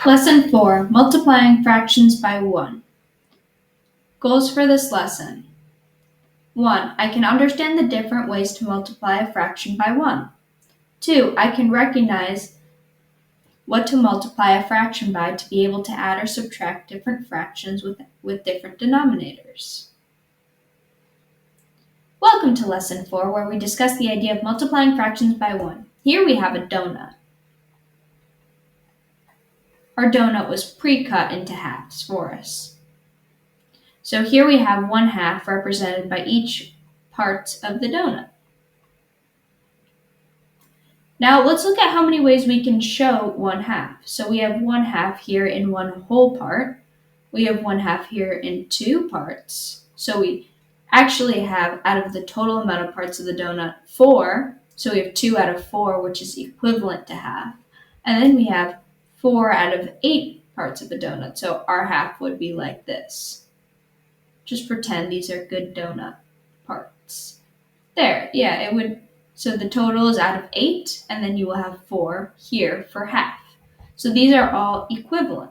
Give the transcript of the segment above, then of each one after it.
Lesson 4, Multiplying Fractions by 1. Goals for this lesson. 1. I can understand the different ways to multiply a fraction by 1. 2. I can recognize what to multiply a fraction by to be able to add or subtract different fractions with different denominators. Welcome to Lesson 4, where we discuss the idea of multiplying fractions by 1. Here we have a donut. Our donut was pre-cut into halves for us. So here we have 1/2 represented by each part of the donut. Now let's look at how many ways we can show 1/2. So we have 1/2 here in one whole part. We have 1/2 here in two parts. So we actually have, out of the total amount of parts of the donut, 4. So we have 2 out of 4, which is equivalent to half. And then we have 4 out of 8 parts of the donut. So our half would be like this. Just pretend these are good donut parts. There, yeah, it would. So the total is out of 8, and then you will have 4 here for half. So these are all equivalent.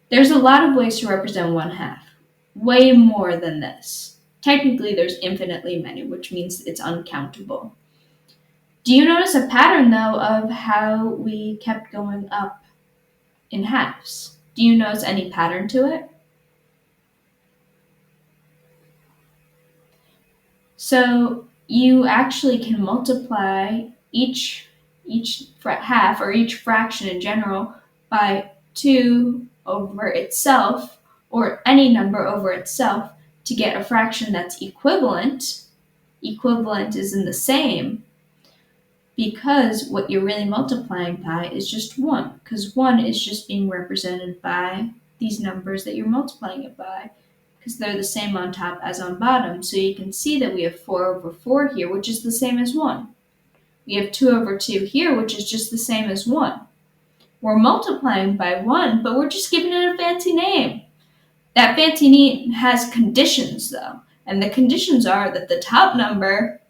There's a lot of ways to represent 1/2. Way more than this. Technically, there's infinitely many, which means it's uncountable. Do you notice a pattern, though, of how we kept going up in halves? Do you notice any pattern to it? So you actually can multiply each half or each fraction in general by 2 over itself, or any number over itself, to get a fraction that's equivalent. Equivalent is in the same, because what you're really multiplying by is just 1, because 1 is just being represented by these numbers that you're multiplying it by, because they're the same on top as on bottom. So you can see that we have 4 over 4 here, which is the same as 1. We have 2 over 2 here, which is just the same as 1. We're multiplying by 1, but we're just giving it a fancy name. That fancy name has conditions, though, and the conditions are that the top number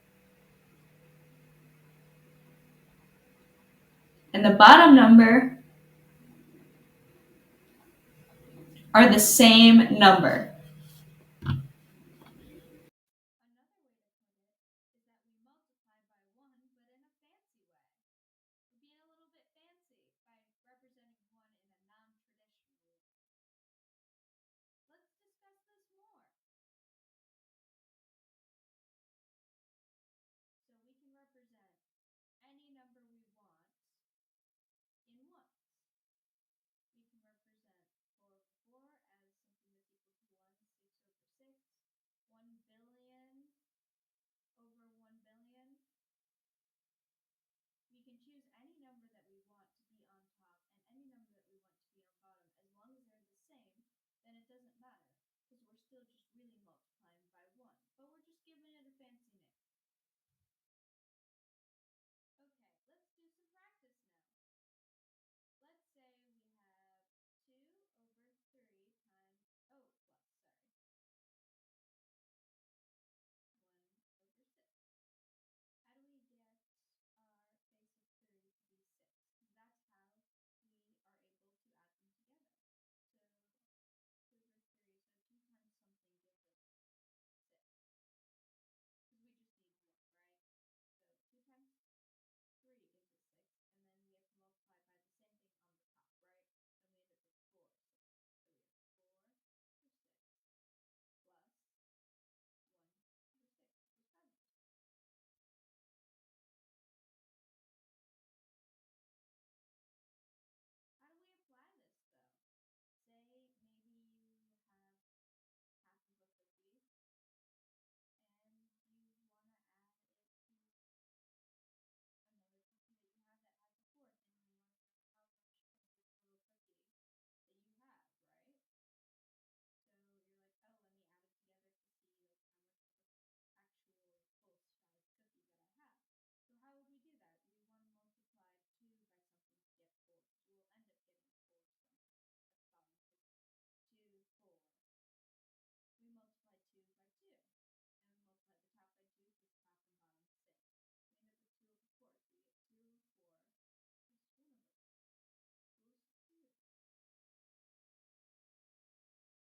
and the bottom number are the same number. Another way to put it is that we multiply by 1, but in a fancy way. We're being a little bit fancy by representing 1 in a non-traditional way. Let's discuss this more. So we can represent any number we want in ones. We can represent 4 over 4 as something that's equal to 1, 6 over 6, 1 billion over 1 billion. We can choose any number that we want to be on top and any number that we want to be on bottom. As long as they're the same, then it doesn't matter, because we're still just really multiplying by 1, but we're just giving it a fancy